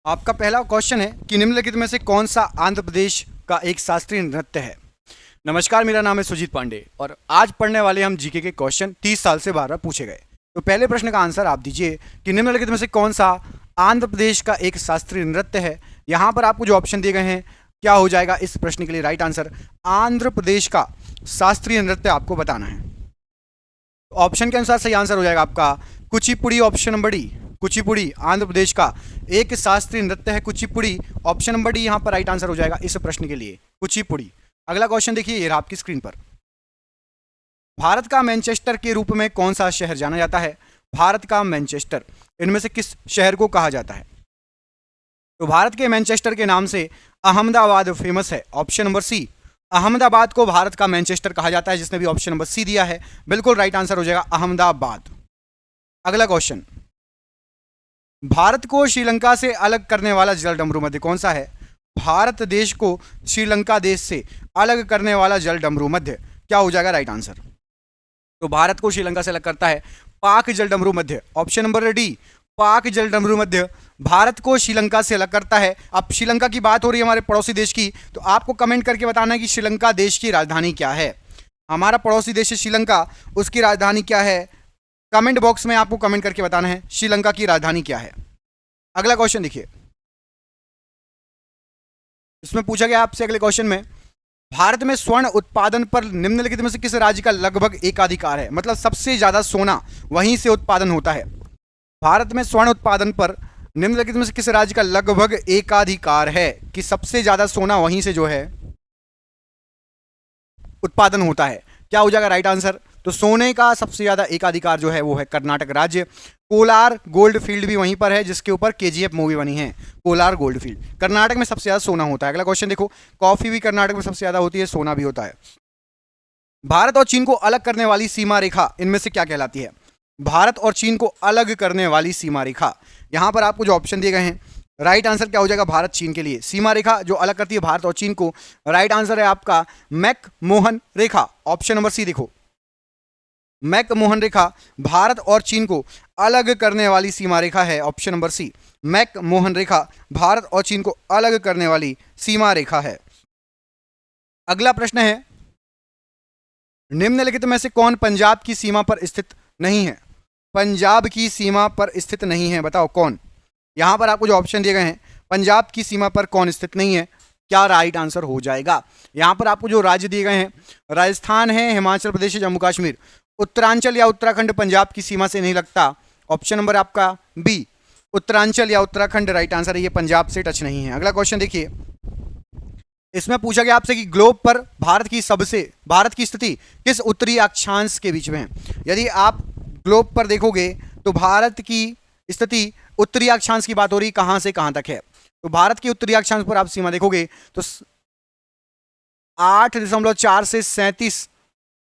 आपका पहला क्वेश्चन है कि निम्नलिखित में से कौन सा आंध्र प्रदेश का एक शास्त्रीय नृत्य है। नमस्कार, मेरा नाम है सुजीत पांडे और आज पढ़ने वाले हम जीके के क्वेश्चन 30 साल से 12 पूछे गए। तो पहले प्रश्न का आंसर आप दीजिए कि निम्नलिखित में से कौन सा आंध्र प्रदेश का एक शास्त्रीय नृत्य है। यहाँ पर आपको जो ऑप्शन दिए गए हैं क्या हो जाएगा इस प्रश्न के लिए राइट आंसर आंध्र प्रदेश का शास्त्रीय नृत्य आपको बताना है। ऑप्शन के अनुसार सही आंसर हो जाएगा आपका Kuchipudi, option number D. Kuchipudi Andhra Pradesh का एक शास्त्रीय नृत्य है कुचिपुड़ी, ऑप्शन नंबर डी यहाँ पर राइट आंसर हो जाएगा इस प्रश्न के लिए कुचिपुड़ी। अगला क्वेश्चन देखिए, ये रहा आपकी स्क्रीन पर। भारत का मैनचेस्टर के रूप में कौन सा शहर जाना जाता है। भारत का मैनचेस्टर इनमें से किस शहर को कहा जाता है। तो भारत के मैनचेस्टर के नाम से अहमदाबाद फेमस है, ऑप्शन नंबर सी। अहमदाबाद को भारत का मैनचेस्टर कहा जाता है, जिसने भी ऑप्शन नंबर सी दिया है बिल्कुल राइट आंसर हो जाएगा अहमदाबाद। अगला क्वेश्चन, भारत को श्रीलंका से अलग करने वाला जल डमरू मध्य कौन सा है। भारत देश को श्रीलंका देश से अलग करने वाला जल डमरू मध्य क्या हो जाएगा राइट आंसर। तो भारत को श्रीलंका से अलग करता है पाक जल डमरू मध्य, ऑप्शन नंबर डी। पाक जल डमरू मध्य भारत को श्रीलंका से अलग करता है। अब श्रीलंका की बात हो रही है हमारे पड़ोसी देश की, तो आपको कमेंट करके बताना है कि श्रीलंका देश की राजधानी क्या है। हमारा पड़ोसी देश है श्रीलंका, उसकी राजधानी क्या है। कमेंट बॉक्स में आपको कमेंट करके बताना है श्रीलंका की राजधानी क्या है। अगला क्वेश्चन देखिए, इसमें पूछा गया आपसे अगले क्वेश्चन में, भारत में स्वर्ण उत्पादन पर निम्नलिखित में से किस राज्य का लगभग एकाधिकार है। मतलब सबसे ज्यादा सोना वहीं से उत्पादन होता है। भारत में स्वर्ण उत्पादन पर निम्नलिखित में से किस राज्य का लगभग एकाधिकार है कि सबसे ज्यादा सोना वहीं से जो है उत्पादन होता है। क्या हो जाएगा राइट आंसर। तो सोने का सबसे ज्यादा एकाधिकार जो है वो है कर्नाटक राज्य। कोलार गोल्ड फील्ड भी वहीं पर है जिसके ऊपर केजीएफ मूवी बनी है। कोलार गोल्ड फील्ड कर्नाटक में सबसे ज्यादा सोना होता है। अगला क्वेश्चन देखो, कॉफी भी कर्नाटक में सबसे ज्यादा होती है, सोना भी होता है। भारत और चीन को अलग करने वाली सीमा रेखा इनमें से क्या कहलाती है। भारत और चीन को अलग करने वाली सीमा रेखा, यहां पर आपको जो ऑप्शन दिए गए हैं राइट आंसर क्या हो जाएगा भारत चीन के लिए। सीमा रेखा जो अलग करती है भारत और चीन को, राइट आंसर है आपका मैक-मोहन रेखा, ऑप्शन नंबर सी। देखो मैक-मोहन रेखा भारत और चीन को अलग करने वाली सीमा रेखा है, ऑप्शन नंबर सी। मैक-मोहन रेखा भारत और चीन को अलग करने वाली सीमा रेखा है। अगला प्रश्न है, निम्नलिखित में से कौन पंजाब की सीमा पर स्थित नहीं है। पंजाब की सीमा पर स्थित नहीं है, बताओ कौन। यहां पर आपको जो ऑप्शन दिए गए हैं पंजाब की सीमा पर कौन स्थित नहीं है, क्या राइट आंसर हो जाएगा। यहां पर आपको जो राज्य दिए गए हैं राजस्थान है, हिमाचल प्रदेश है, जम्मू कश्मीर। उत्तरांचल या उत्तराखंड पंजाब की सीमा से नहीं लगता, ऑप्शन नंबर आपका बी। उत्तरांचल या उत्तराखंड राइट आंसर है, ये पंजाब से टच नहीं है। अगला क्वेश्चन देखिए, इसमें पूछा गया आपसे कि ग्लोब पर भारत की स्थिति किस उत्तरी अक्षांश के बीच में है। यदि आप ग्लोब पर देखोगे तो भारत की स्थिति उत्तरी अक्षांश की बात हो रही, कहां से कहां तक है। तो भारत की उत्तरी अक्षांश पर आप सीमा देखोगे तो 8.4 से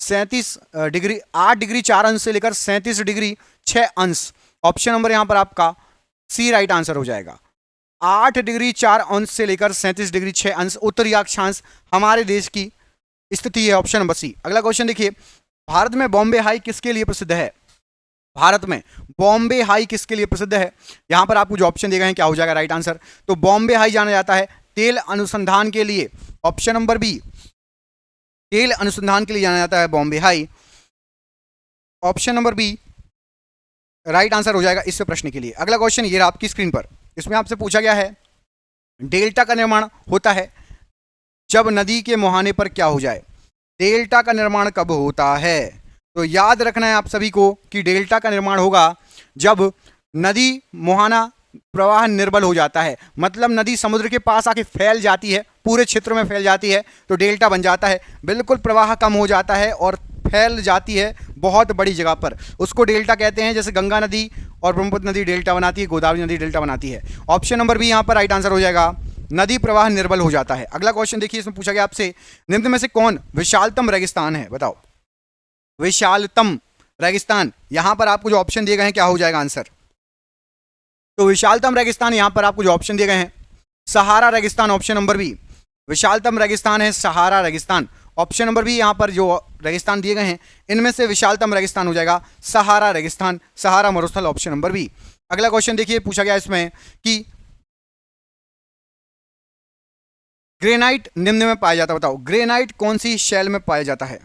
37 डिग्री, 8 डिग्री 4 अंश से लेकर 37 डिग्री 6 अंश, ऑप्शन नंबर यहां पर आपका सी राइट आंसर हो जाएगा। 8 डिग्री 4 अंश से लेकर 37 डिग्री 6 अंश उत्तरी अक्षांश हमारे देश की स्थिति है, ऑप्शन नंबर सी। अगला क्वेश्चन देखिए, भारत में बॉम्बे हाई किसके लिए प्रसिद्ध है। भारत में बॉम्बे हाई किसके लिए प्रसिद्ध है। यहां पर आपको जो ऑप्शन दिए गए हैं क्या हो जाएगा राइट आंसर। तो बॉम्बे हाई जाना जाता है तेल अनुसंधान के लिए, ऑप्शन नंबर बी। तेल अनुसंधान के लिए जाना जाता है Bombay high, option number B right answer हो जाएगा इस प्रश्न के लिए। अगला क्वेश्चन ये रहा आपकी स्क्रीन पर, इसमें आपसे पूछा गया है डेल्टा का निर्माण होता है जब नदी के मुहाने पर क्या हो जाए। डेल्टा का निर्माण कब होता है। तो याद रखना है आप सभी को कि डेल्टा का निर्माण होगा जब नदी मुहाना प्रवाह निर्बल हो जाता है, मतलब नदी समुद्र के पास आके फैल जाती है, पूरे क्षेत्र में फैल जाती है तो डेल्टा बन जाता है। बिल्कुल प्रवाह कम हो जाता है और फैल जाती है बहुत बड़ी जगह पर, उसको डेल्टा कहते हैं। जैसे गंगा नदी और ब्रह्मपुत्र नदी डेल्टा बनाती है, गोदावरी नदी डेल्टा बनाती है। ऑप्शन नंबर बी यहाँ पर राइट आंसर हो जाएगा, नदी प्रवाह निर्बल हो जाता है। अगला क्वेश्चन देखिए, इसमें पूछा गया आपसे निम्न में से कौन विशालतम रेगिस्तान है, बताओ विशालतम रेगिस्तान। यहां पर आपको जो ऑप्शन दिए गए हैं क्या हो जाएगा आंसर। तो विशालतम रेगिस्तान यहां पर आपको जो ऑप्शन दिए गए हैं सहारा रेगिस्तान, ऑप्शन नंबर बी। विशालतम रेगिस्तान है सहारा रेगिस्तान, ऑप्शन नंबर बी। यहां पर जो रेगिस्तान दिए गए हैं इनमें से विशालतम रेगिस्तान हो जाएगा सहारा रेगिस्तान, सहारा मरुस्थल, ऑप्शन नंबर बी। अगला क्वेश्चन देखिए, पूछा गया इसमें कि ग्रेनाइट निम्न में पाया जाता है, बताओ ग्रेनाइट कौन सी शेल में पाया जाता है?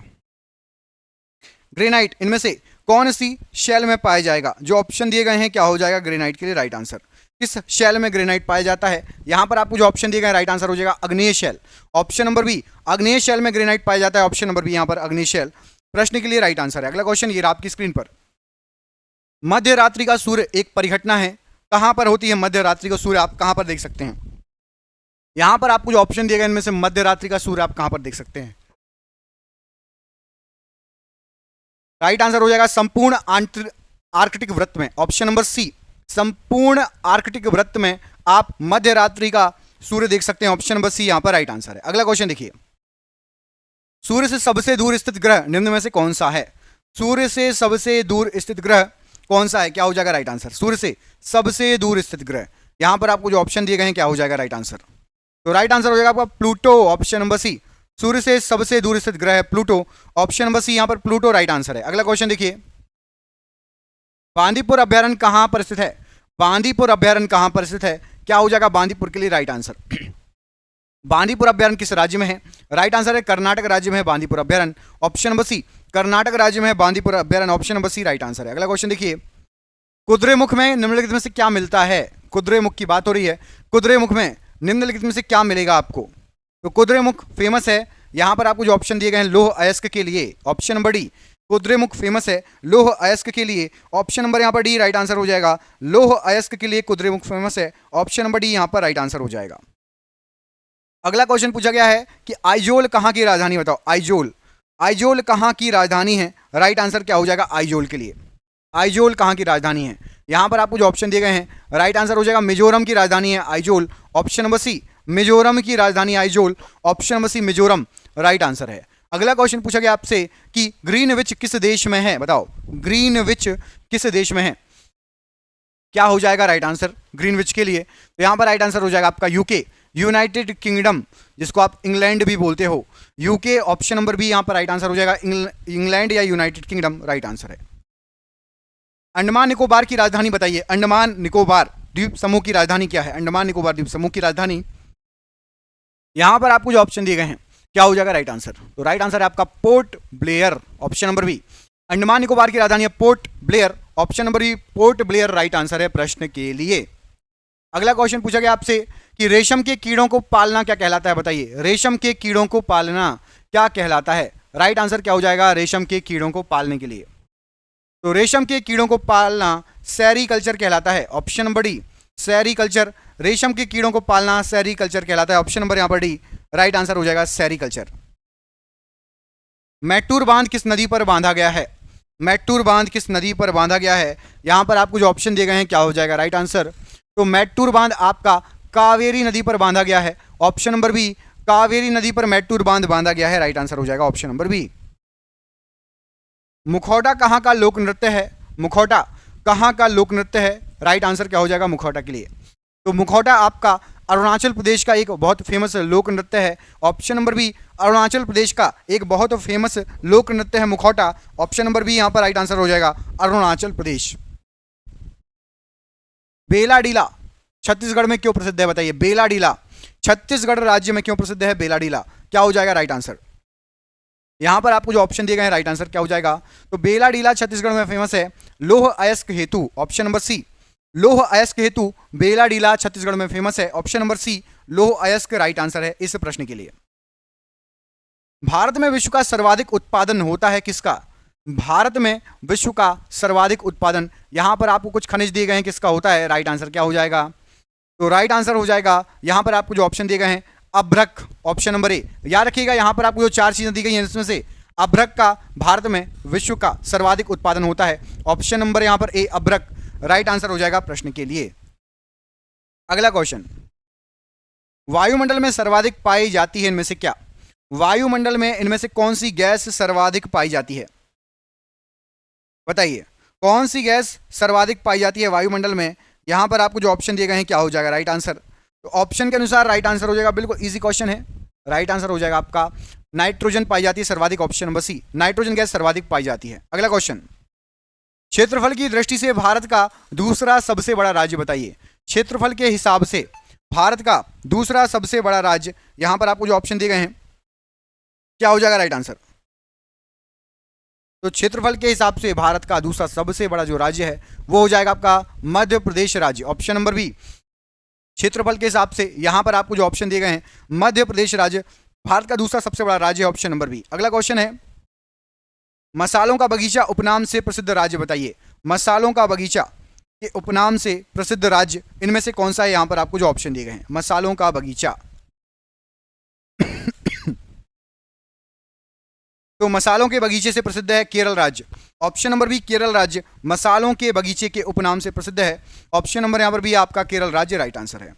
ग्रेनाइट इनमें से कौन सी शेल में पाया जाएगा? जो ऑप्शन दिए गए हैं क्या हो जाएगा ग्रेनाइट के लिए राइट आंसर? किस शेल में ग्रेनाइट पाया जाता है? यहां पर आपको जो ऑप्शन दिए गए राइट आंसर हो जाएगा अग्नेय शेल। ऑप्शन नंबर बी, अग्नेय शेल में ग्रेनाइट पाया जाता है। ऑप्शन नंबर बी यहां पर अग्नेय शेल प्रश्न के लिए राइट आंसर है। अगला क्वेश्चन ये रहा आपकी स्क्रीन पर। मध्य रात्रि का सूर्य एक परिघटना है, कहां पर होती है मध्य रात्रि का सूर्य? आप कहां पर देख सकते हैं? यहां पर आपको जो ऑप्शन दिए गए इनमें से मध्य रात्रि का सूर्य आप कहां पर देख सकते हैं? राइट आंसर हो जाएगा संपूर्ण आर्कटिक वृत्त में। ऑप्शन नंबर सी, संपूर्ण आर्कटिक वृत्त में आप मध्य रात्रि का सूर्य देख सकते हैं। ऑप्शन नंबर सी यहां पर राइट आंसर है। अगला क्वेश्चन देखिए, सूर्य से सबसे दूर स्थित ग्रह निम्न में से कौन सा है? सूर्य से सबसे दूर स्थित ग्रह कौन सा है? क्या हो जाएगा राइट आंसर? सूर्य से सबसे दूर स्थित ग्रह, यहां पर आपको जो ऑप्शन दिए गए हैं क्या हो जाएगा राइट आंसर? तो राइट आंसर हो जाएगा आपका प्लूटो। ऑप्शन नंबर सी, सूर्य से सबसे दूर स्थित ग्रह है प्लूटो। ऑप्शन नंबर सी यहां पर प्लूटो राइट आंसर है। अगला क्वेश्चन देखिए, बांदीपुर अभ्यारण्य कहां पर स्थित है? बांदीपुर अभ्यारण्य कहां पर स्थित है? क्या हो जाएगा बांदीपुर के लिए राइट आंसर? बांदीपुर अभ्यारण्य किस राज्य में है? राइट आंसर है कर्नाटक राज्य में है बांदीपुर अभ्यारण्य। ऑप्शन नंबर सी, कर्नाटक राज्य में है बांदीपुर अभ्यारण्य। Option number C right answer है। अगला क्वेश्चन देखिए, कुद्रेमुख में निम्नलिखित में से क्या मिलता है? कुद्रेमुख की बात हो रही है। कुद्रेमुख में निम्नलिखित में से क्या मिलेगा आपको? तो कुद्रेमुख फेमस है, यहां पर आपको जो ऑप्शन दिए गए हैं लोह अयस्क के लिए। Option number D, Kudremukh famous है लोह अयस्क के लिए। ऑप्शन नंबर यहां पर डी राइट आंसर हो जाएगा। लोह अयस्क के लिए कुद्रेमुख फेमस है। ऑप्शन नंबर डी यहां पर राइट आंसर हो जाएगा। अगला क्वेश्चन पूछा गया है कि आइजोल कहां की राजधानी? बताओ आइजोल, आइजोल कहां की राजधानी है? राइट आंसर क्या हो जाएगा आइजोल के लिए? आइजोल कहां की राजधानी है? यहां पर आपको जो ऑप्शन दिए गए हैं राइट आंसर हो जाएगा मिजोरम की राजधानी है Aizawl. Option number C, Mizoram की राजधानी Aizawl. Option number C Mizoram right answer है। अगला क्वेश्चन पूछा गया आपसे कि ग्रीनविच किस देश में है? बताओ ग्रीनविच किस देश में है? क्या हो जाएगा राइट आंसर ग्रीनविच के लिए? तो यहां पर राइट आंसर हो जाएगा आपका यूके, यूनाइटेड किंगडम, जिसको आप इंग्लैंड भी बोलते हो, यूके। ऑप्शन नंबर बी यहां पर राइट आंसर हो जाएगा इंग्लैंड या यूनाइटेड किंगडम राइट आंसर है। अंडमान निकोबार की राजधानी बताइए। अंडमान निकोबार द्वीप समूह की राजधानी क्या है? अंडमान निकोबार द्वीप समूह की राजधानी, यहां पर आपको जो ऑप्शन दिए गए हैं क्या हो जाएगा राइट आंसर? तो राइट आंसर है आपका Port Blair. Option number B, Andaman Nicobar की राजधानी है Port Blair. Option number B Port Blair right answer है प्रश्न के लिए। अगला क्वेश्चन पूछा गया आपसे कि रेशम के कीड़ों को पालना क्या कहलाता है? बताइए रेशम के कीड़ों को पालना क्या कहलाता है? राइट आंसर क्या हो जाएगा रेशम के कीड़ों को पालने के लिए? तो रेशम के कीड़ों को पालना सेरीकल्चर कहलाता है। ऑप्शन नंबर डी सेरीकल्चर, रेशम के कीड़ों को पालना सेरीकल्चर कहलाता है। ऑप्शन नंबर यहां पर डी राइट आंसर हो जाएगा सेरीकल्चर। मैटूर बांध किस नदी पर बांधा गया है? मैटूर बांध किस नदी पर बांधा गया है? यहां पर आपको जो ऑप्शन दिए गए हैं क्या हो जाएगा राइट आंसर? तो मैटूर बांध आपका कावेरी नदी पर बांधा गया है। ऑप्शन नंबर बी कावेरी नदी पर मैटूर बांध बांधा गया है राइट आंसर हो जाएगा ऑप्शन नंबर बी। मुखौटा कहां का लोक नृत्य है? मुखौटा कहां का लोक नृत्य है? राइट आंसर क्या हो जाएगा मुखौटा के लिए? तो मुखौटा आपका अरुणाचल प्रदेश का एक बहुत फेमस लोक नृत्य है। Option number B Arunachal Pradesh का एक बहुत फेमस लोक नृत्य है मुखौटा। ऑप्शन नंबर बी यहां पर राइट आंसर हो जाएगा अरुणाचल प्रदेश। बेलाडीला छत्तीसगढ़ में क्यों प्रसिद्ध है? बताइए बेलाडीला छत्तीसगढ़ राज्य में क्यों प्रसिद्ध है बेलाडीला? क्या हो जाएगा राइट आंसर? यहां पर आपको जो ऑप्शन दिए गए हैं राइट आंसर क्या हो जाएगा? तो बेलाडीला छत्तीसगढ़ में फेमस है लोह अयस्क हेतु। ऑप्शन नंबर सी लोह अयस्क हेतु बेलाडीला छत्तीसगढ़ में फेमस है। ऑप्शन नंबर सी लोह अयस्क राइट आंसर है इस प्रश्न के लिए। भारत में विश्व का सर्वाधिक उत्पादन होता है किसका? भारत में विश्व का सर्वाधिक उत्पादन, यहां पर आपको कुछ खनिज दिए गए हैं, किसका होता है? राइट आंसर क्या हो जाएगा? तो राइट आंसर हो जाएगा यहां पर आपको जो ऑप्शन दिए गए हैं अभ्रक। ऑप्शन नंबर ए, याद रखिएगा यहां पर आपको जो चार चीजें दी गई हैं इसमें से अभ्रक का भारत में विश्व का सर्वाधिक उत्पादन होता है। ऑप्शन नंबर यहां पर ए अभ्रक राइट आंसर हो जाएगा प्रश्न के लिए। अगला क्वेश्चन, वायुमंडल में सर्वाधिक पाई जाती है इनमें से क्या? वायुमंडल में इनमें से कौन सी गैस सर्वाधिक पाई जाती है? बताइए कौन सी गैस सर्वाधिक पाई जाती है वायुमंडल में? यहां पर आपको जो ऑप्शन दिए गए हैं क्या हो जाएगा राइट आंसर? तो ऑप्शन के अनुसार राइट आंसर हो जाएगा, बिल्कुल इजी क्वेश्चन है, राइट आंसर हो जाएगा आपका नाइट्रोजन पाई जाती है सर्वाधिक। Option number C nitrogen gas सर्वाधिक पाई जाती है। अगला क्वेश्चन, क्षेत्रफल की दृष्टि से भारत का दूसरा सबसे बड़ा राज्य बताइए। क्षेत्रफल के हिसाब से भारत का दूसरा सबसे बड़ा राज्य, यहां पर आपको जो ऑप्शन दिए गए हैं क्या हो जाएगा राइट आंसर? तो क्षेत्रफल के हिसाब से भारत का दूसरा सबसे बड़ा जो राज्य है वो हो जाएगा आपका मध्य प्रदेश राज्य, ऑप्शन नंबर बी। क्षेत्रफल के हिसाब से यहां पर आपको जो ऑप्शन दिए गए हैं मध्य प्रदेश राज्य भारत का दूसरा सबसे बड़ा राज्य है, ऑप्शन नंबर बी। अगला क्वेश्चन है, मसालों का बगीचा उपनाम से प्रसिद्ध राज्य बताइए। मसालों का बगीचा के उपनाम से प्रसिद्ध राज्य इनमें से कौन सा है? यहां पर आपको जो ऑप्शन दिए गए हैं मसालों का बगीचा तो मसालों के बगीचे से प्रसिद्ध है केरल राज्य, ऑप्शन नंबर बी केरल राज्य मसालों के बगीचे के उपनाम से प्रसिद्ध है, ऑप्शन नंबर यहां पर भी आपका केरल राज्य राइट आंसर है।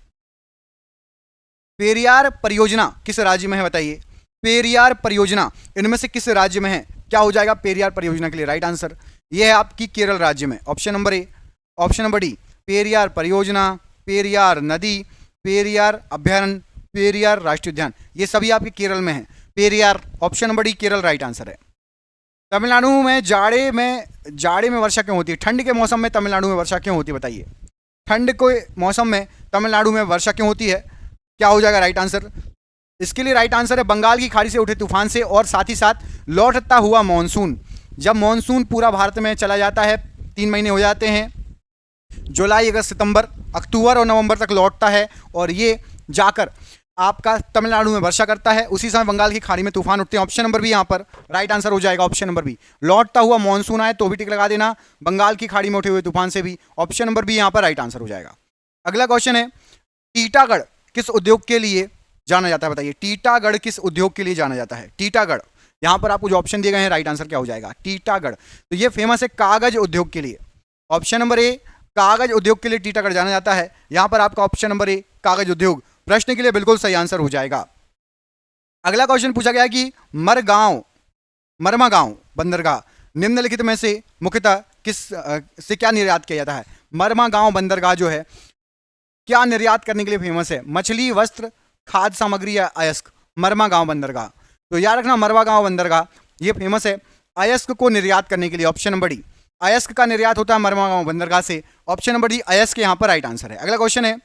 पेरियार परियोजना किस राज्य में है बताइए। पेरियार परियोजना इनमें से किस राज्य में है? क्या हो जाएगा पेरियार परियोजना के लिए राइट आंसर? यह है आपकी केरल राज्य में, option number A. Option number D Periyar परियोजना, पेरियार नदी, पेरियार अभ्यारण्य, पेरियार राष्ट्रीय उद्यान, ये सभी आपके केरल में है। Periyar, option number D Kerala right answer है। तमिलनाडु में जाड़े में वर्षा क्यों होती है? ठंड के मौसम में तमिलनाडु में वर्षा क्यों होती है बताइए। ठंड के मौसम में तमिलनाडु में वर्षा क्यों होती है? क्या हो जाएगा राइट आंसर? इसके लिए राइट आंसर है बंगाल की खाड़ी से उठे तूफान से और साथ ही साथ लौटता हुआ मानसून। जब मानसून पूरा भारत में चला जाता है, 3 महीने हो जाते हैं, जुलाई, अगस्त, सितंबर, अक्टूबर और नवंबर तक लौटता है और ये जाकर आपका तमिलनाडु में वर्षा करता है। उसी समय बंगाल की खाड़ी में तूफान उठते हैं। ऑप्शन नंबर बी यहाँ पर राइट आंसर हो जाएगा, ऑप्शन नंबर बी। लौटता हुआ मानसून आए तो भी टिक लगा देना, बंगाल की खाड़ी में उठे हुए तूफान से भी, ऑप्शन नंबर बी यहाँ पर राइट आंसर हो जाएगा। अगला क्वेश्चन है, टीटागढ़ किस उद्योग के लिए जाना जाता है बताइए। टीटागढ़ किस उद्योग के लिए जाना जाता है? टीटागढ़, यहां पर आपको जो ऑप्शन दिए गए हैं राइट आंसर क्या हो जाएगा? टीटागढ़, तो ये फेमस है कागज उद्योग के लिए। ऑप्शन नंबर ए कागज उद्योग के लिए टीटागढ़ जाना जाता है। यहां पर आपका ऑप्शन नंबर ए कागज उद्योग प्रश्न के लिए बिल्कुल सही आंसर हो जाएगा। अगला क्वेश्चन पूछा गया कि मरमा गांव बंदरगाह निम्नलिखित में से मुख्यतः किस से क्या निर्यात किया जाता है? मरमा गांव बंदरगाह जो है क्या निर्यात करने के लिए फेमस है? मछली, वस्त्र, खाद्य सामग्री या अयस्क? मरमा गांव बंदरगाह, तो याद रखना मरवा गांव बंदरगाह ये फेमस है अयस्क को निर्यात करने के लिए, ऑप्शन नंबर डी। अयस्क का निर्यात होता है मरमा गांव बंदरगाह से, ऑप्शन नंबर डी अयस्क यहां पर राइट आंसर है। अगला क्वेश्चन है,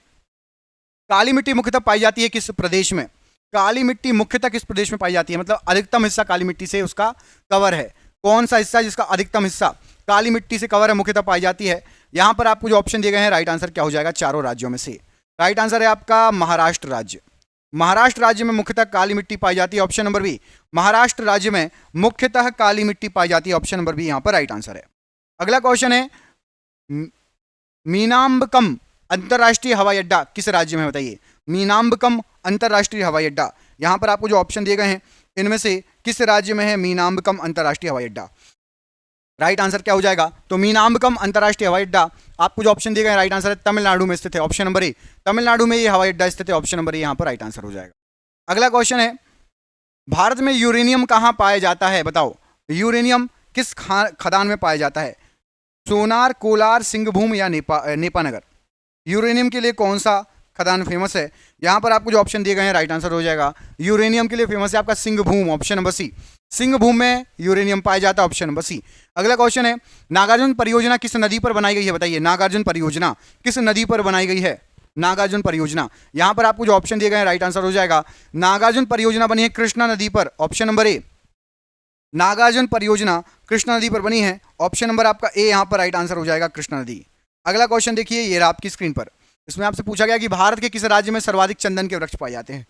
काली मिट्टी मुख्यतः पाई जाती है किस प्रदेश में? काली मिट्टी मुख्यतः किस प्रदेश में पाई जाती है, मतलब अधिकतम हिस्सा काली मिट्टी से उसका कवर है। कौन सा हिस्सा जिसका अधिकतम हिस्सा काली मिट्टी से कवर है, मुख्यतः पाई जाती है? यहां पर आपको जो ऑप्शन दिए गए हैं राइट आंसर क्या हो जाएगा? चारों राज्यों में से राइट आंसर है आपका महाराष्ट्र राज्य। महाराष्ट्र राज्य में मुख्यतः काली मिट्टी पाई जाती है, ऑप्शन नंबर बी। महाराष्ट्र राज्य में मुख्यतः काली मिट्टी पाई जाती है, ऑप्शन नंबर बी यहां पर राइट आंसर है। अगला क्वेश्चन है, मीनाम्बकम अंतरराष्ट्रीय हवाई अड्डा किस राज्य में बताइए। मीनाम्बकम अंतरराष्ट्रीय हवाई अड्डा, यहां पर आपको जो ऑप्शन दिए गए हैं इनमें से किस राज्य में है मीनाम्बकम अंतरराष्ट्रीय हवाई अड्डा? राइट आंसर क्या हो जाएगा? तो मीनाम्बकम अंतरराष्ट्रीय हवाई अड्डा आपको जो ऑप्शन दिए गए राइट आंसर है तमिलनाडु में स्थित है, ऑप्शन नंबर ए। तमिलनाडु में ये हवाई अड्डा स्थित है, ऑप्शन नंबर ए यहां पर राइट आंसर हो जाएगा। अगला क्वेश्चन है, भारत में यूरेनियम कहां पाया जाता है बताओ। यूरेनियम किस खदान में पाया जाता है? सोनार, कोलार, सिंहभूम या नेपानगर? यूरेनियम के लिए कौन सा खदान फेमस है? यहां पर आपको जो ऑप्शन दिए गए हैं राइट आंसर हो जाएगा यूरेनियम के लिए फेमस है आपका Singhbhum, option number C. Singhbhum में यूरेनियम पाया जाता है, ऑप्शन नंबर सी। अगला क्वेश्चन है, नागार्जुन परियोजना किस नदी पर बनाई गई है बताइए। नागार्जुन परियोजना किस नदी पर बनाई गई है? नागार्जुन परियोजना, यहां पर आपको जो ऑप्शन दिए गए हैं राइट आंसर हो जाएगा नागार्जुन परियोजना बनी है कृष्णा नदी पर, ऑप्शन नंबर ए। नागार्जुन परियोजना कृष्णा नदी पर बनी है, ऑप्शन नंबर आपका ए यहां पर राइट आंसर हो जाएगा कृष्णा नदी। अगला क्वेश्चन देखिए, ये रहा आपकी स्क्रीन पर। इसमें आपसे पूछा गया कि भारत के किस राज्य में सर्वाधिक चंदन के वृक्ष पाए जाते हैं?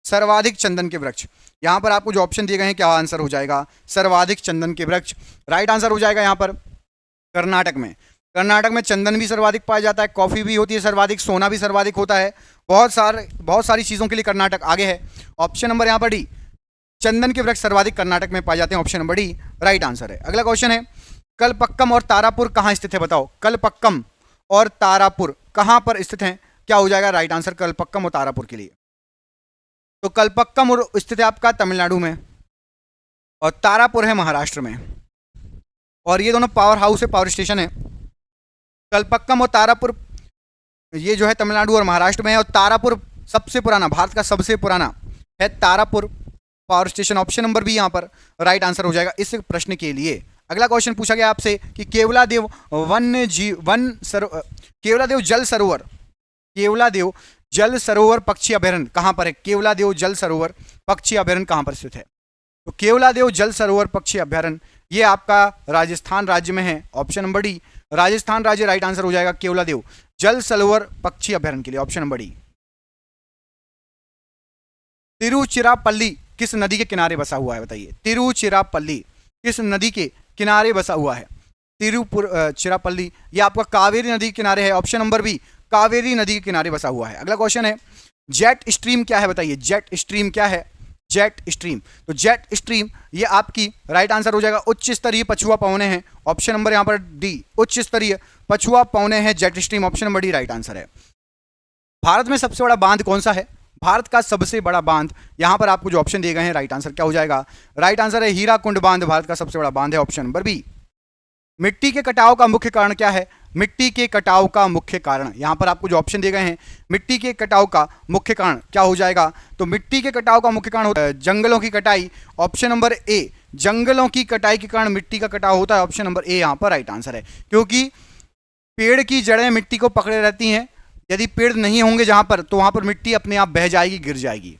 सर्वाधिक चंदन के वृक्ष, यहां पर आपको जो ऑप्शन दिए गए हैं क्या आंसर हो जाएगा? सर्वाधिक चंदन के वृक्ष राइट आंसर हो जाएगा यहां पर कर्नाटक में। कर्नाटक में चंदन भी सर्वाधिक पाया जाता है, कॉफी भी होती है सर्वाधिक, सोना भी सर्वाधिक होता है, बहुत सारी चीजों के लिए कर्नाटक आगे है। ऑप्शन नंबर यहां पर डी, चंदन के वृक्ष सर्वाधिक कर्नाटक में पाए जाते हैं, option number D right answer है। अगला क्वेश्चन है, कलपक्कम और तारापुर कहां स्थित है बताओ। कलपक्कम और तारापुर कहां पर स्थित हैं? क्या हो जाएगा राइट आंसर कलपक्कम और तारापुर के लिए? तो कलपक्कम और स्थित है आपका तमिलनाडु में और तारापुर है महाराष्ट्र में, और ये दोनों पावर हाउस है, पावर स्टेशन है। कलपक्कम और तारापुर ये जो है तमिलनाडु और महाराष्ट्र में है, और तारापुर सबसे पुराना, भारत का सबसे पुराना है Tarapur power station, option number B यहां पर राइट आंसर हो जाएगा इस प्रश्न के लिए। अगला क्वेश्चन पूछा गया आपसे कि केवलादेव केवलादेव जल सरोवर केवलादेव जल सरोवर पक्षी अभयारण्य कहां पर है? केवलादेव जल सरोवर पक्षी अभयारण्य कहां पर स्थित है? तो केवलादेव जल सरोवर पक्षी अभयारण्य ये आपका राजस्थान राज्य में है। ऑप्शन नंबर डी, राजस्थान राज्य राइट आंसर हो जाएगा केवलादेव जल सरोवर पक्षी अभयारण्य के लिए, ऑप्शन नंबर डी। तिरुचिरापल्ली किस नदी के किनारे बसा हुआ है? बताइए, तिरुचिरापल्ली किस नदी के किनारे बसा हुआ है? चिरापल्ली ये आपका कावेरी नदी के किनारे है, ऑप्शन नंबर बी, कावेरी नदी के किनारे बसा हुआ है। अगला क्वेश्चन है, जेट स्ट्रीम क्या है? बताइए, जेट स्ट्रीम क्या है? जेट स्ट्रीम, तो जेट स्ट्रीम ये आपकी राइट आंसर हो जाएगा उच्च स्तरीय पछुआ पवने हैं, ऑप्शन नंबर यहां पर डी, उच्च स्तरीय पछुआ पवने हैं jet stream, option number D right answer है। भारत में सबसे बड़ा बांध कौन सा है? भारत का सबसे बड़ा बांध, यहां पर आपको जो ऑप्शन दिए गए हैं राइट आंसर क्या हो जाएगा? राइट आंसर है हीराकुंड बांध, भारत का सबसे बड़ा बांध है, ऑप्शन नंबर बी। मिट्टी के कटाव का मुख्य कारण क्या है? मिट्टी के कटाव का मुख्य कारण, यहां पर आपको जो ऑप्शन दिए गए हैं मिट्टी के कटाव का मुख्य कारण क्या हो जाएगा? तो मिट्टी के कटाव का मुख्य कारण होता है जंगलों की कटाई, ऑप्शन नंबर ए, जंगलों की कटाई के कारण मिट्टी का कटाव होता है, ऑप्शन नंबर ए यहां पर राइट आंसर है। क्योंकि पेड़ की जड़ें मिट्टी को पकड़े रहती हैं, यदि पेड़ नहीं होंगे जहां पर तो वहां पर मिट्टी अपने आप बह जाएगी, गिर जाएगी।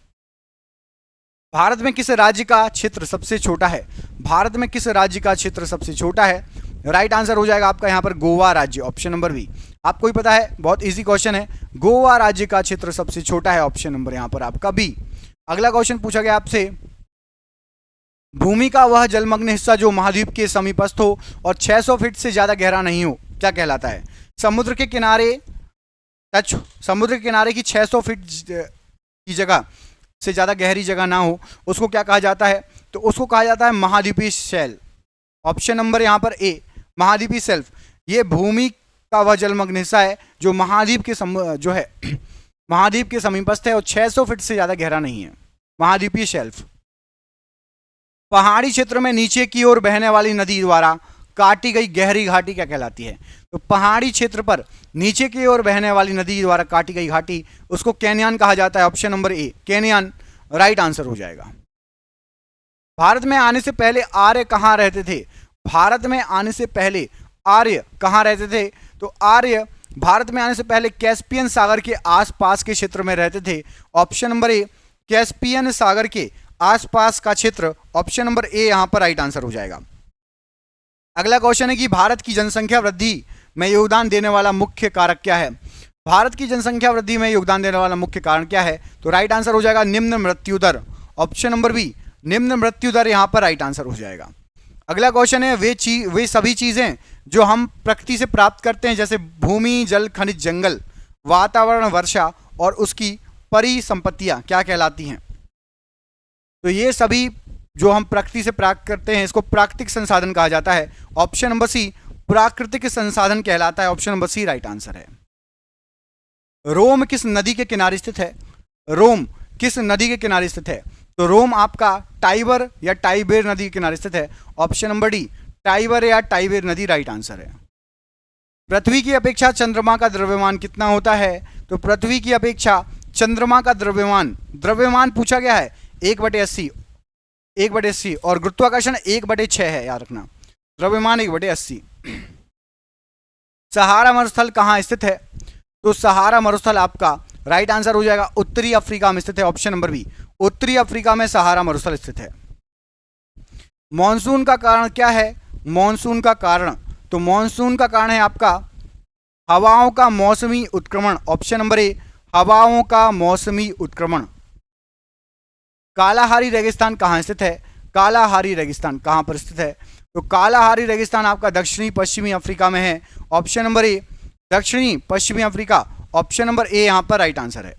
भारत में किस राज्य का क्षेत्र सबसे छोटा है? भारत में किस राज्य का क्षेत्र सबसे छोटा है? राइट आंसर हो जाएगा आपका यहां पर गोवा राज्य, ऑप्शन नंबर बी। आपको ही पता है, बहुत इजी क्वेश्चन है, गोवा राज्य का क्षेत्र सबसे छोटा है, ऑप्शन नंबर यहां पर आपका बी। अगला क्वेश्चन पूछा गया आपसे, भूमि का वह जलमग्न हिस्सा जो महाद्वीप के समीपस्थ हो और 600 फीट से ज्यादा गहरा नहीं हो क्या कहलाता है? समुद्र के किनारे समुद्र के किनारे की 600 फीट की जगह से ज्यादा गहरी जगह ना हो उसको क्या कहा जाता है? तो उसको कहा जाता है महाद्वीपीय शेल, ऑप्शन नंबर यहां पर ए, महाद्वीपीय शेल्फ। ये भूमि का वह जलमग्न हिस्सा है जो महाद्वीप के जो है महाद्वीप के समीपस्थ है और 600 फीट से ज्यादा गहरा नहीं है, महाद्वीपीय शेल्फ। पहाड़ी क्षेत्र में नीचे की ओर बहने वाली नदी द्वारा काटी गई गहरी घाटी क्या कहलाती है? तो पहाड़ी क्षेत्र पर नीचे की ओर बहने वाली नदी द्वारा काटी गई घाटी उसको कैनियन कहा जाता है, option number A, canyon right answer हो जाएगा। भारत में आने से पहले आर्य कहां रहते थे? भारत में आने से पहले आर्य कहां रहते थे? तो आर्य भारत में आने से पहले कैस्पियन सागर के आसपास के क्षेत्र में रहते थे, ऑप्शन नंबर ए, कैस्पियन सागर के आसपास का क्षेत्र, ऑप्शन नंबर ए यहां पर राइट आंसर हो जाएगा। अगला क्वेश्चन है कि भारत की जनसंख्या वृद्धि में योगदान देने वाला मुख्य कारक क्या है? भारत की जनसंख्या वृद्धि में योगदान देने वाला मुख्य कारण क्या है? तो राइट आंसर हो जाएगा निम्न मृत्यु दर, ऑप्शन नंबर बी, निम्न मृत्यु दर यहां पर राइट आंसर हो जाएगा। अगला क्वेश्चन है, वे सभी चीजें जो हम प्रकृति से प्राप्त करते हैं जैसे भूमि, जल, खनिज, जंगल, वातावरण, वर्षा और उसकी परिसंपत्तियां क्या कहलाती हैं? तो ये सभी जो हम प्रकृति से प्राप्त करते हैं इसको प्राकृतिक संसाधन कहा जाता है, ऑप्शन नंबर सी, प्राकृतिक संसाधन कहलाता है, option number C right answer है। रोम किस नदी के किनारे स्थित है? रोम किस नदी के किनारे स्थित है? तो रोम आपका टाइबर या टाइबेर नदी के किनारे स्थित है, ऑप्शन नंबर डी, टाइबर या टाइबेर नदी राइट आंसर है। पृथ्वी की अपेक्षा चंद्रमा का द्रव्यमान कितना होता है? तो पृथ्वी की अपेक्षा चंद्रमा का द्रव्यमान पूछा गया है 1/80 और गुरुत्वाकर्षण 1/6 है, याद रखना, द्रव्यमान 1/80। सहारा मरुस्थल कहां स्थित है? तो सहारा मरुस्थल आपका राइट आंसर हो जाएगा उत्तरी अफ्रीका में स्थित है, ऑप्शन नंबर बी, उत्तरी अफ्रीका में सहारा मरुस्थल स्थित है। मॉनसून का कारण क्या है? मॉनसून का कारण, तो मॉनसून का कारण है आपका हवाओं का मौसमी उत्क्रमण, ऑप्शन नंबर ए, हवाओं का मौसमी उत्क्रमण। कालाहारी रेगिस्तान कहां स्थित है? कालाहारी रेगिस्तान कहां पर स्थित है? तो कालाहारी रेगिस्तान आपका दक्षिणी पश्चिमी अफ्रीका में है, ऑप्शन नंबर ए, दक्षिणी पश्चिमी अफ्रीका, ऑप्शन नंबर ए यहां पर राइट आंसर है।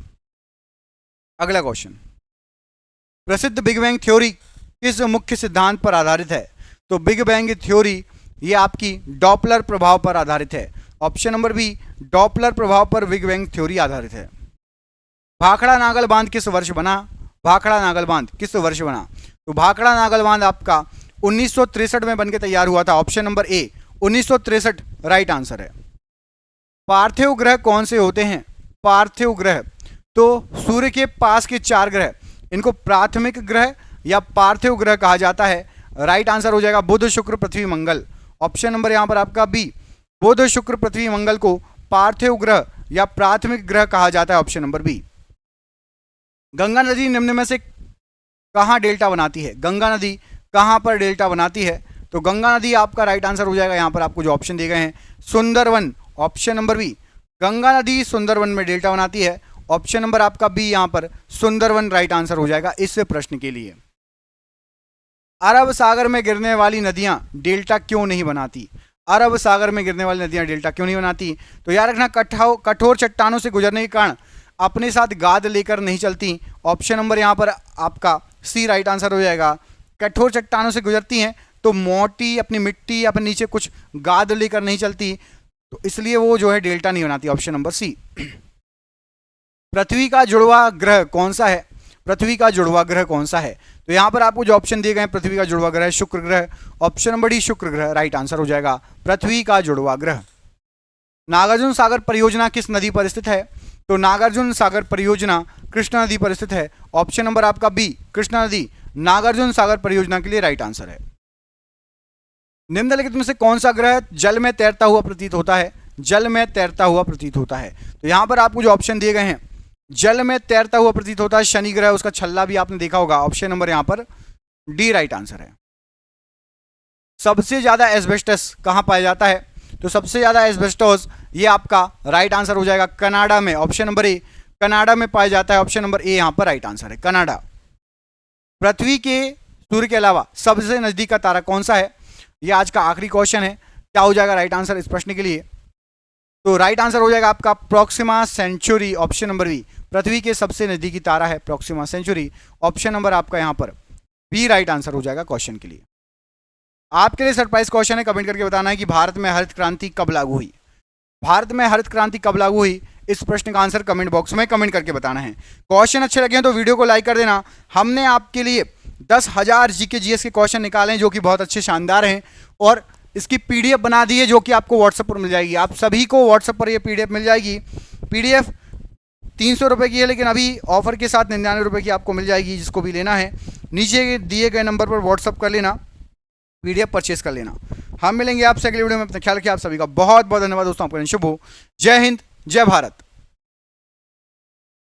अगला क्वेश्चन, प्रसिद्ध बिग बैंग थ्योरी किस मुख्य सिद्धांत पर आधारित है? तो बिग बैंग थ्योरी ये आपकी डॉपलर प्रभाव पर आधारित है, ऑप्शन नंबर बी, डॉपलर प्रभाव पर बिग बैंग थ्योरी आधारित है। भाखड़ा नागल बांध किस वर्ष बना? भाखड़ा नागल बांध किस वर्ष बना? तो भाखड़ा नागल बांध आपका 1963 में बनकर तैयार हुआ था, option number A, 1963 right answer है। पार्थिव ग्रह कौन से होते हैं? पार्थिव ग्रह, तो सूर्य के पास के 4 ग्रह, इनको प्राथमिक ग्रह या पार्थिव ग्रह कहा जाता है, राइट आंसर हो जाएगा बुध, शुक्र, पृथ्वी, मंगल, ऑप्शन नंबर यहां पर आपका बी, बुध, शुक्र, पृथ्वी, मंगल को पार्थिव ग्रह या प्राथमिक ग्रह कहा जाता है? Option number B. गंगा नदी निम्न में से कहां डेल्टा बनाती है? गंगा नदी कहां पर डेल्टा बनाती है? तो गंगा नदी आपका राइट आंसर हो जाएगा। यहां पर आपको जो ऑप्शन दिए गए हैं, Sundarban, option number B. Ganga नदी सुंदरवन में डेल्टा बनाती है। ऑप्शन नंबर आपका बी यहां पर सुंदरवन राइट आंसर हो जाएगा इस प्रश्न के लिए। अरब सागर में गिरने वाली नदियां डेल्टा क्यों नहीं बनाती? अरब सागर में गिरने वाली नदियां डेल्टा क्यों नहीं बनाती? तो याद रखना, कठोर चट्टानों से गुजरने के कारण अपने साथ गाद लेकर नहीं चलती। ऑप्शन नंबर यहां पर आपका सी राइट आंसर हो जाएगा। कठोर चट्टानों से गुजरती हैं तो मोटी अपनी मिट्टी अपने नीचे कुछ गाद लेकर नहीं चलती, तो इसलिए वो जो है डेल्टा नहीं बनाती। ऑप्शन नंबर सी। पृथ्वी का जुड़वा ग्रह कौन सा है? पृथ्वी का जुड़वा ग्रह कौन सा है? तो यहां पर आपको जो ऑप्शन दिए गए हैं, पृथ्वी का जुड़वा ग्रह शुक्र ग्रह। ऑप्शन नंबर डी शुक्र ग्रह राइट आंसर हो जाएगा, पृथ्वी का जुड़वा ग्रह। नागार्जुन सागर परियोजना किस नदी पर स्थित है? तो नागार्जुन सागर परियोजना कृष्णा नदी पर स्थित है। ऑप्शन नंबर आपका बी कृष्णा नदी नागार्जुन सागर परियोजना के लिए राइट आंसर है। निम्नलिखित में से कौन सा ग्रह जल में तैरता हुआ प्रतीत होता है? जल में तैरता हुआ प्रतीत होता है। तो यहां पर आपको जो ऑप्शन दिए गए हैं, जल में तैरता हुआ प्रतीत होता है शनि ग्रह, उसका छल्ला भी आपने देखा होगा। ऑप्शन नंबर यहां पर डी राइट आंसर है। सबसे ज्यादा एस्बेस्टस कहां पाया जाता है? तो सबसे ज्यादा एस्बेस्टोस ये आपका राइट आंसर हो जाएगा कनाडा में। ऑप्शन नंबर ए कनाडा में पाया जाता है। ऑप्शन नंबर ए यहां पर राइट आंसर है, कनाडा। पृथ्वी के सूर्य के अलावा सबसे नजदीक का तारा कौन सा है? ये आज का आखिरी क्वेश्चन है। क्या हो जाएगा राइट आंसर इस प्रश्न के लिए? तो राइट आंसर हो जाएगा आपका Proxima Centauri, option number B. पृथ्वी के सबसे नजदीकी तारा है प्रोक्सिमा सेंचुरी। ऑप्शन नंबर आपका यहां पर बी राइट आंसर हो जाएगा क्वेश्चन के लिए। आपके लिए सरप्राइज क्वेश्चन है, कमेंट करके बताना है कि भारत में हरित क्रांति कब लागू हुई? भारत में हरित क्रांति कब लागू हुई? इस प्रश्न का आंसर कमेंट बॉक्स में कमेंट करके बताना है। क्वेश्चन अच्छे लगे हैं तो वीडियो को लाइक कर देना। हमने आपके लिए 10,000 जीके जीएस के क्वेश्चन निकाले हैं जो कि बहुत अच्छे शानदार हैं, और इसकी पीडीएफ बना दी है जो कि आपको व्हाट्सएप पर मिल जाएगी। आप सभी को व्हाट्सएप पर ये पीडीएफ मिल जाएगी। पीडीएफ 300 रुपये की है, लेकिन अभी ऑफर के साथ 99 रुपये की आपको मिल जाएगी। जिसको भी लेना है नीचे दिए गए नंबर पर व्हाट्सएप कर लेना, पीडीएफ परचेस कर लेना। हम मिलेंगे आपसे अगले वीडियो में। अपना ख्याल रखिए। आप सभी का बहुत बहुत धन्यवाद दोस्तों। आपका दिन शुभ हो। जय हिंद, जय भारत।